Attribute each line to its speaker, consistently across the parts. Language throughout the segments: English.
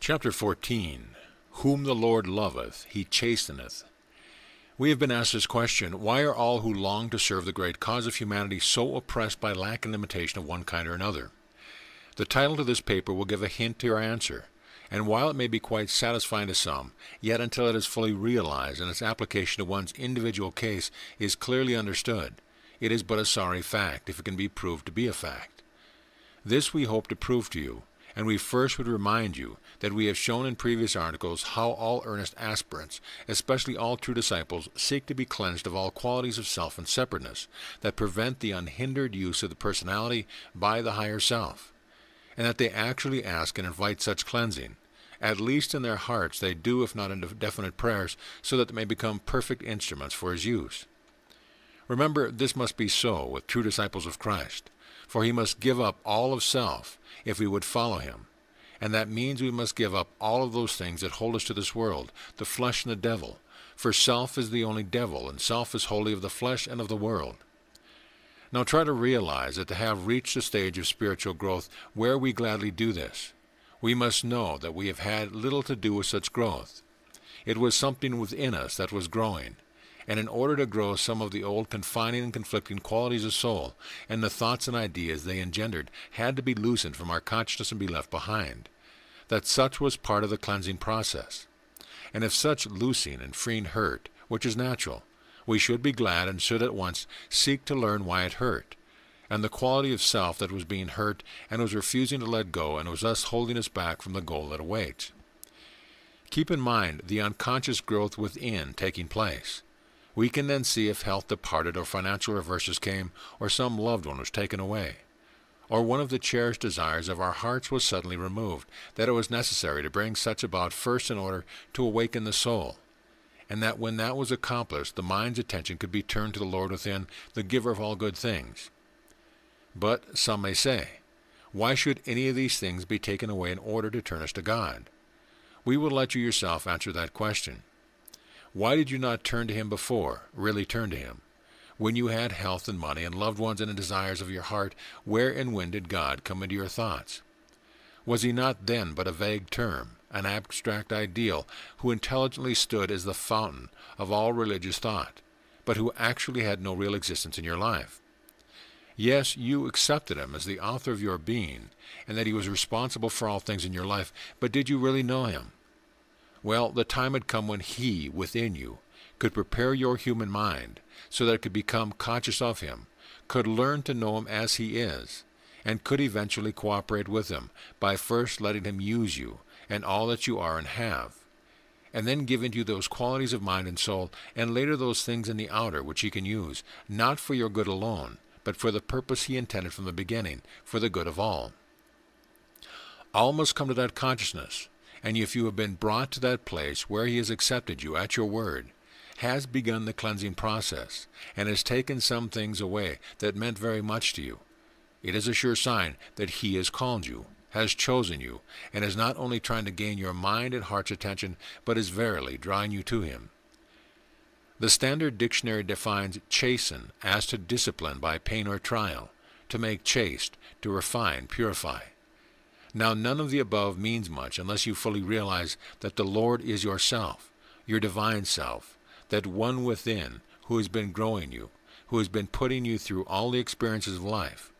Speaker 1: Chapter 14. Whom the Lord loveth, he chasteneth. We have been asked this question: why are all who long to serve the great cause of humanity so oppressed by lack and limitation of one kind or another? The title to this paper will give a hint to our answer, and while it may be quite satisfying to some, yet until it is fully realized and its application to one's individual case is clearly understood, it is but a sorry fact if it can be proved to be a fact. This we hope to prove to you, and we first would remind you that we have shown in previous articles how all earnest aspirants, especially all true disciples, seek to be cleansed of all qualities of self and separateness that prevent the unhindered use of the personality by the higher self, and that they actually ask and invite such cleansing. At least in their hearts they do, if not in definite prayers, so that they may become perfect instruments for his use. Remember, this must be so with true disciples of Christ, for he must give up all of self if we would follow him, and that means we must give up all of those things that hold us to this world, the flesh and the devil, for self is the only devil, and self is wholly of the flesh and of the world. Now try to realize that to have reached a stage of spiritual growth where we gladly do this, we must know that we have had little to do with such growth. It was something within us that was growing, and in order to grow, some of the old confining and conflicting qualities of soul and the thoughts and ideas they engendered had to be loosened from our consciousness and be left behind. That such was part of the cleansing process. And if such loosing and freeing hurt, which is natural, we should be glad and should at once seek to learn why it hurt, and the quality of self that was being hurt and was refusing to let go and was thus holding us back from the goal that awaits. Keep in mind the unconscious growth within taking place. We can then see if health departed or financial reverses came or some loved one was taken away, or one of the cherished desires of our hearts was suddenly removed, that it was necessary to bring such about first in order to awaken the soul, and that when that was accomplished the mind's attention could be turned to the Lord within, the giver of all good things. But some may say, why should any of these things be taken away in order to turn us to God? We will let you yourself answer that question. Why did you not turn to him before, really turn to him? When you had health and money and loved ones and the desires of your heart, where and when did God come into your thoughts? Was he not then but a vague term, an abstract ideal, who intelligently stood as the fountain of all religious thought, but who actually had no real existence in your life? Yes, you accepted him as the author of your being, and that he was responsible for all things in your life, but did you really know him? Well, the time had come when he, within you, could prepare your human mind so that it could become conscious of him, could learn to know him as he is, and could eventually cooperate with him by first letting him use you and all that you are and have, and then giving you those qualities of mind and soul, and later those things in the outer which he can use, not for your good alone, but for the purpose he intended from the beginning, for the good of all. All must come to that consciousness, and if you have been brought to that place where he has accepted you at your word, has begun the cleansing process, and has taken some things away that meant very much to you, it is a sure sign that he has called you, has chosen you, and is not only trying to gain your mind and heart's attention, but is verily drawing you to him. The Standard Dictionary defines chasten as to discipline by pain or trial, to make chaste, to refine, purify. Now none of the above means much unless you fully realize that the Lord is yourself, your divine self, that one within who has been growing you, who has been putting you through all the experiences of life,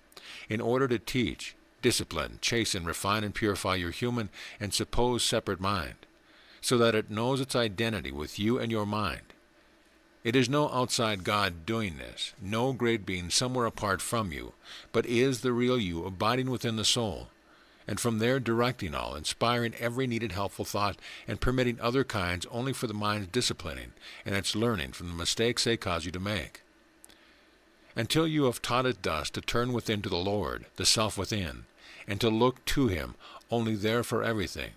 Speaker 1: in order to teach, discipline, chasten, refine, and purify your human and supposed separate mind, so that it knows its identity with you and your mind. It is no outside God doing this, no great being somewhere apart from you, but is the real you abiding within the soul, and from there directing all, inspiring every needed helpful thought, and permitting other kinds only for the mind's disciplining and its learning from the mistakes they cause you to make. Until you have taught it thus to turn within to the Lord, the self within, and to look to him only there for everything,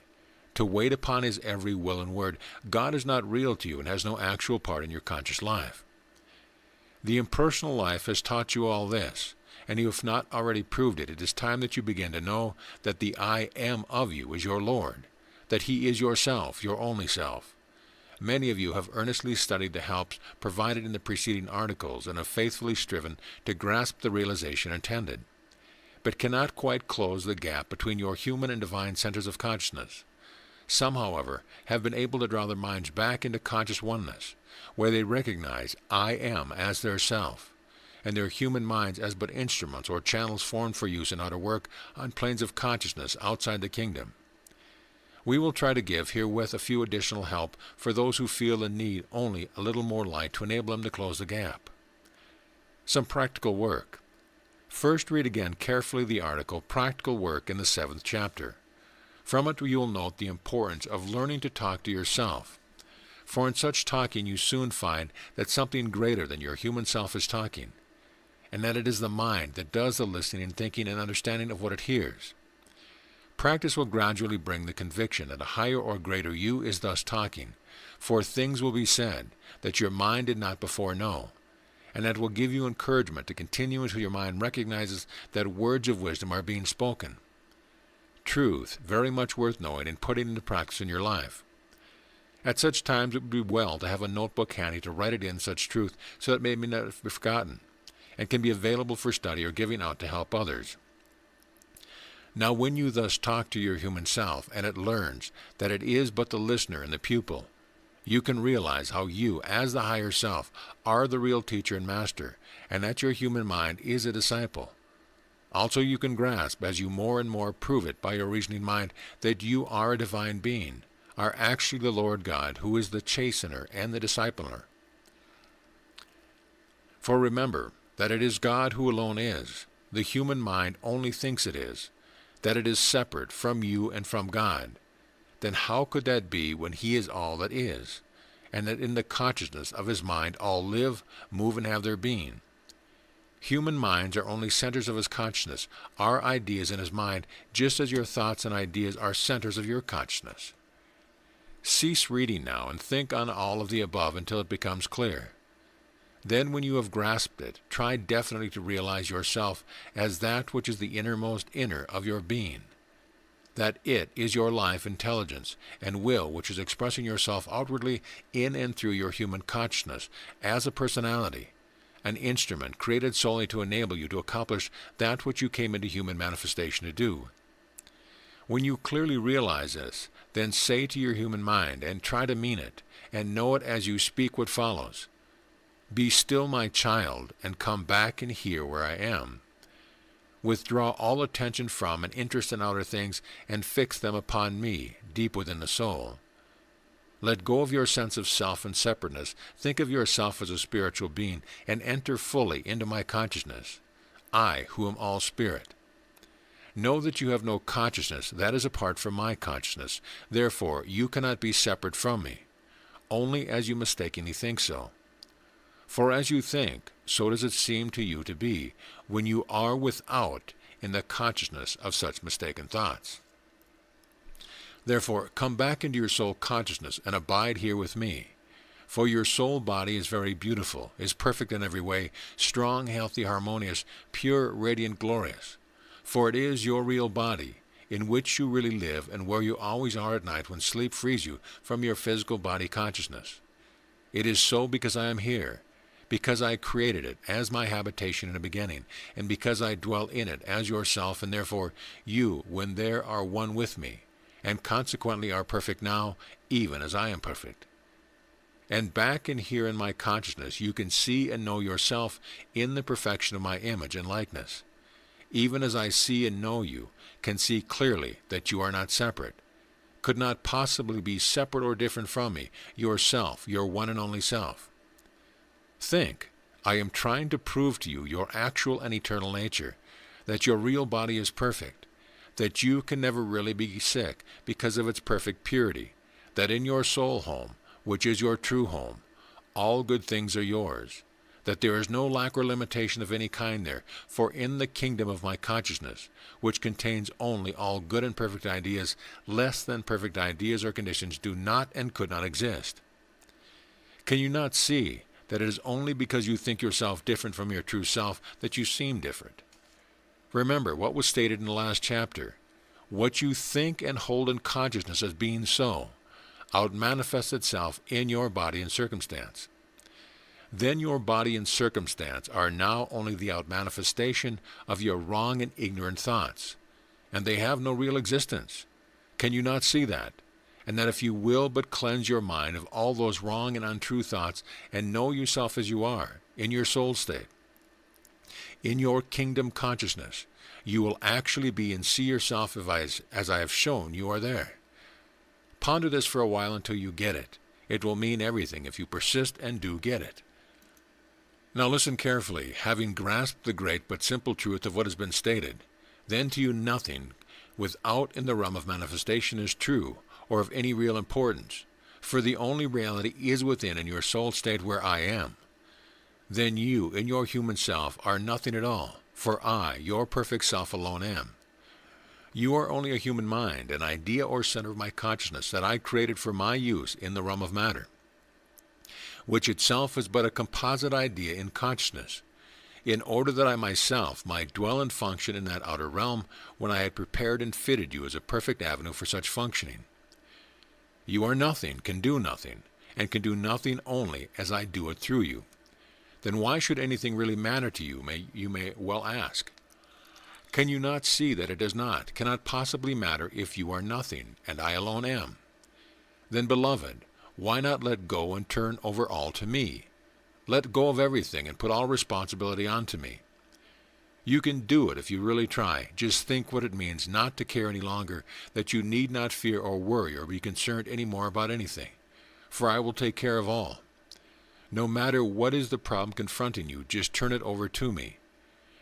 Speaker 1: to wait upon his every will and word, God is not real to you and has no actual part in your conscious life. The impersonal life has taught you all this, and you have not already proved it. It is time that you begin to know that the I am of you is your Lord, that he is yourself, your only self. Many of you have earnestly studied the helps provided in the preceding articles and have faithfully striven to grasp the realization intended, but cannot quite close the gap between your human and divine centers of consciousness. Some, however, have been able to draw their minds back into conscious oneness, where they recognize I am as their self, and their human minds as but instruments or channels formed for use in outer work on planes of consciousness outside the kingdom. We will try to give herewith a few additional help for those who feel and need only a little more light to enable them to close the gap. Some practical work. First, read again carefully the article Practical Work in the 7th chapter. From it you will note the importance of learning to talk to yourself. For in such talking you soon find that something greater than your human self is talking, and that it is the mind that does the listening and thinking and understanding of what it hears. Practice will gradually bring the conviction that a higher or greater you is thus talking, for things will be said that your mind did not before know, and that will give you encouragement to continue until your mind recognizes that words of wisdom are being spoken. Truth, very much worth knowing and putting into practice in your life. At such times it would be well to have a notebook handy to write it in such truth so that it may not be forgotten, and can be available for study or giving out to help others. Now when you thus talk to your human self, and it learns that it is but the listener and the pupil, you can realize how you, as the higher self, are the real teacher and master, and that your human mind is a disciple. Also you can grasp, as you more and more prove it by your reasoning mind, that you are a divine being, are actually the Lord God, who is the chastener and the discipliner. For remember that it is God who alone is. The human mind only thinks it is, that it is separate from you and from God. Then how could that be when He is all that is, and that in the consciousness of His mind all live, move, and have their being? Human minds are only centers of His consciousness, are ideas in His mind, just as your thoughts and ideas are centers of your consciousness. Cease reading now and think on all of the above until it becomes clear. Then when you have grasped it, try definitely to realize yourself as that which is the innermost inner of your being, that it is your life, intelligence, and will which is expressing yourself outwardly in and through your human consciousness as a personality, an instrument created solely to enable you to accomplish that which you came into human manifestation to do. When you clearly realize this, then say to your human mind, and try to mean it, and know it as you speak what follows: Be still, my child, and come back and hear where I am. Withdraw all attention from and interest in outer things, and fix them upon me, deep within the soul. Let go of your sense of self and separateness. Think of yourself as a spiritual being, and enter fully into my consciousness, I who am all spirit. Know that you have no consciousness that is apart from my consciousness. Therefore you cannot be separate from me, only as you mistakenly think so. For as you think, so does it seem to you to be, when you are without in the consciousness of such mistaken thoughts. Therefore come back into your soul consciousness and abide here with me. For your soul body is very beautiful, is perfect in every way, strong, healthy, harmonious, pure, radiant, glorious. For it is your real body, in which you really live, and where you always are at night when sleep frees you from your physical body consciousness. It is so because I am here, because I created it as my habitation in the beginning, and because I dwell in it as yourself, and therefore you, when there, are one with me, and consequently are perfect now, even as I am perfect. And back and here in my consciousness you can see and know yourself in the perfection of my image and likeness. Even as I see and know you, can see clearly that you are not separate, could not possibly be separate or different from me, yourself, your one and only self. Think, I am trying to prove to you your actual and eternal nature, that your real body is perfect, that you can never really be sick because of its perfect purity, that in your soul home, which is your true home, all good things are yours, that there is no lack or limitation of any kind there, for in the kingdom of my consciousness, which contains only all good and perfect ideas, less than perfect ideas or conditions do not and could not exist. Can you not see that it is only because you think yourself different from your true self that you seem different? Remember what was stated in the last chapter. What you think and hold in consciousness as being so, outmanifests itself in your body and circumstance. Then your body and circumstance are now only the outmanifestation of your wrong and ignorant thoughts, and they have no real existence. Can you not see that? and that if you will but cleanse your mind of all those wrong and untrue thoughts and know yourself as you are, in your soul state, in your kingdom consciousness, you will actually be and see yourself as I have shown you are there. Ponder this for a while until you get it. It will mean everything if you persist and do get it. Now listen carefully. Having grasped the great but simple truth of what has been stated, then to you nothing without in the realm of manifestation is true or of any real importance, for the only reality is within in your soul state where I am. Then you, in your human self, are nothing at all, for I, your perfect self alone am. You are only a human mind, an idea or center of my consciousness that I created for my use in the realm of matter, which itself is but a composite idea in consciousness, in order that I myself might dwell and function in that outer realm when I had prepared and fitted you as a perfect avenue for such functioning. You are nothing, can do nothing, and can do nothing only as I do it through you. Then why should anything really matter to you, you may well ask? Can you not see that it does not, cannot possibly matter if you are nothing, and I alone am? Then, beloved, why not let go and turn over all to me? Let go of everything and put all responsibility onto me. You can do it if you really try. Just think what it means not to care any longer, that you need not fear or worry or be concerned any more about anything, for I will take care of all. No matter what is the problem confronting you, just turn it over to me.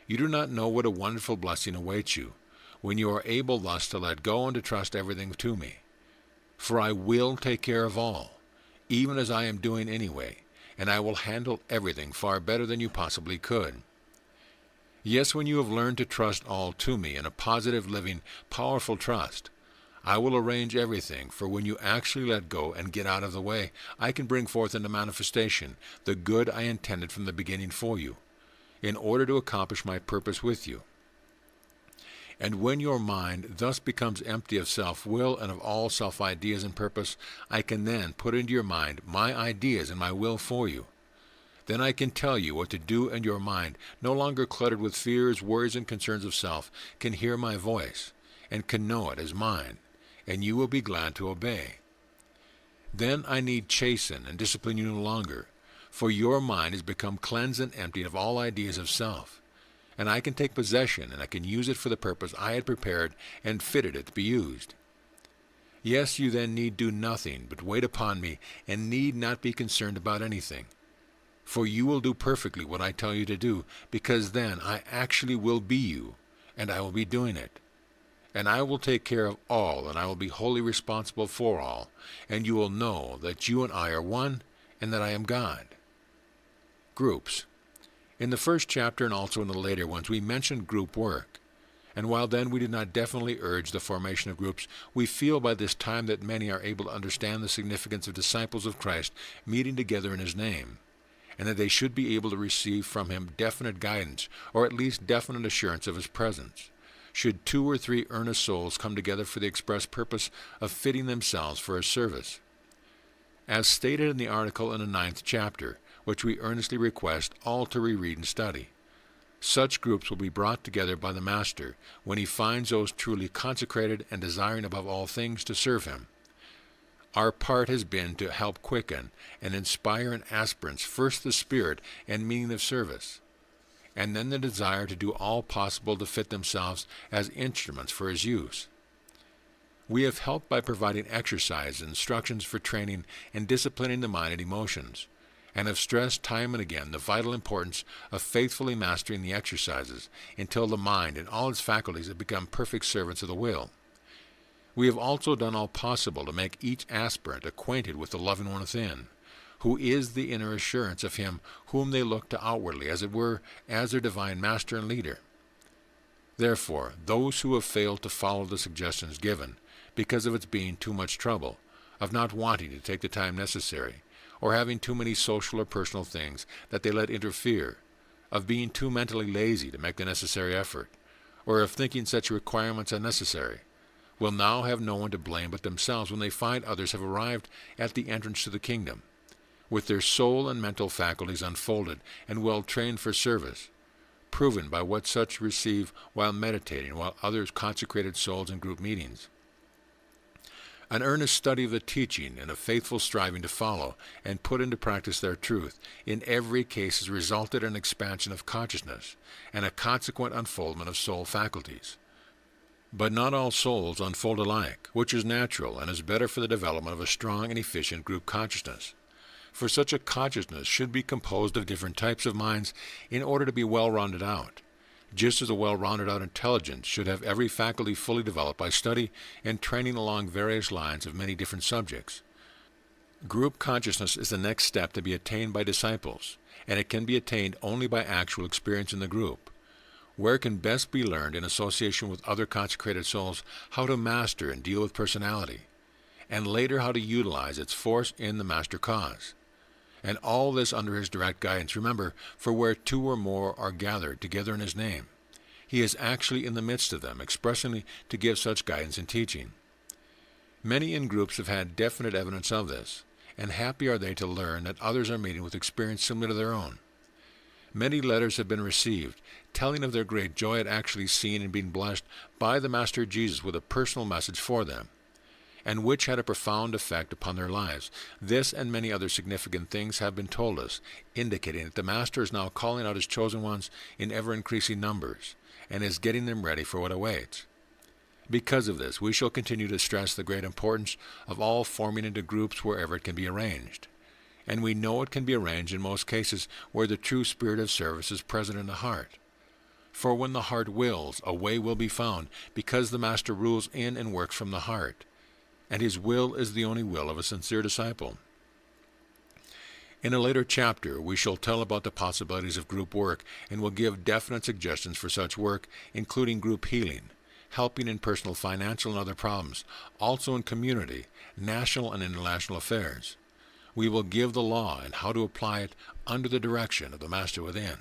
Speaker 1: You do not know what a wonderful blessing awaits you when you are able thus to let go and to trust everything to me. For I will take care of all, even as I am doing anyway, and I will handle everything far better than you possibly could. Yes, when you have learned to trust all to me in a positive, living, powerful trust, I will arrange everything, for when you actually let go and get out of the way, I can bring forth into manifestation the good I intended from the beginning for you, in order to accomplish my purpose with you. And when your mind thus becomes empty of self-will and of all self-ideas and purpose, I can then put into your mind my ideas and my will for you. Then I can tell you what to do, and your mind, no longer cluttered with fears, worries, and concerns of self, can hear my voice, and can know it as mine, and you will be glad to obey. Then I need chasten and discipline you no longer, for your mind has become cleansed and emptied of all ideas of self, and I can take possession, and I can use it for the purpose I had prepared and fitted it to be used. Yes, you then need do nothing but wait upon me, and need not be concerned about anything. For you will do perfectly what I tell you to do, because then I actually will be you, and I will be doing it. And I will take care of all, and I will be wholly responsible for all, and you will know that you and I are one, and that I am God. Groups. In the first chapter and also in the later ones, we mentioned group work. And while then we did not definitely urge the formation of groups, we feel by this time that many are able to understand the significance of disciples of Christ meeting together in his name, and that they should be able to receive from him definite guidance, or at least definite assurance of his presence, should 2 or 3 earnest souls come together for the express purpose of fitting themselves for his service. As stated in the article in the 9th chapter, which we earnestly request all to reread and study, such groups will be brought together by the Master when he finds those truly consecrated and desiring above all things to serve him. Our part has been to help quicken and inspire in aspirants first the spirit and meaning of service, and then the desire to do all possible to fit themselves as instruments for his use. We have helped by providing exercise and instructions for training and disciplining the mind and emotions, and have stressed time and again the vital importance of faithfully mastering the exercises until the mind and all its faculties have become perfect servants of the will. We have also done all possible to make each aspirant acquainted with the loving one within, who is the inner assurance of him whom they look to outwardly, as it were, as their divine master and leader. Therefore, those who have failed to follow the suggestions given, because of its being too much trouble, of not wanting to take the time necessary, or having too many social or personal things that they let interfere, of being too mentally lazy to make the necessary effort, or of thinking such requirements unnecessary, will now have no one to blame but themselves when they find others have arrived at the entrance to the kingdom, with their soul and mental faculties unfolded and well trained for service, proven by what such receive while meditating, while others consecrated souls in group meetings. An earnest study of the teaching and a faithful striving to follow and put into practice their truth in every case has resulted in an expansion of consciousness and a consequent unfoldment of soul faculties. But not all souls unfold alike, which is natural and is better for the development of a strong and efficient group consciousness. For such a consciousness should be composed of different types of minds in order to be well rounded out, just as a well-rounded out intelligence should have every faculty fully developed by study and training along various lines of many different subjects. Group consciousness is the next step to be attained by disciples, and it can be attained only by actual experience in the group, where it can best be learned in association with other consecrated souls how to master and deal with personality, and later how to utilize its force in the master cause. And all this under his direct guidance. Remember, for where two or more are gathered together in his name, he is actually in the midst of them, expressly to give such guidance and teaching. Many in groups have had definite evidence of this, and happy are they to learn that others are meeting with experience similar to their own. Many letters have been received, telling of their great joy at actually seeing and being blessed by the Master Jesus with a personal message for them, and which had a profound effect upon their lives. This and many other significant things have been told us, indicating that the Master is now calling out his chosen ones in ever-increasing numbers, and is getting them ready for what awaits. Because of this, we shall continue to stress the great importance of all forming into groups wherever it can be arranged. And we know it can be arranged in most cases where the true spirit of service is present in the heart. For when the heart wills, a way will be found, because the Master rules in and works from the heart, and his will is the only will of a sincere disciple. In a later chapter, we shall tell about the possibilities of group work and will give definite suggestions for such work, including group healing, helping in personal, financial, and other problems, also in community, national, and international affairs. We will give the law and how to apply it under the direction of the Master within.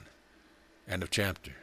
Speaker 1: End of chapter.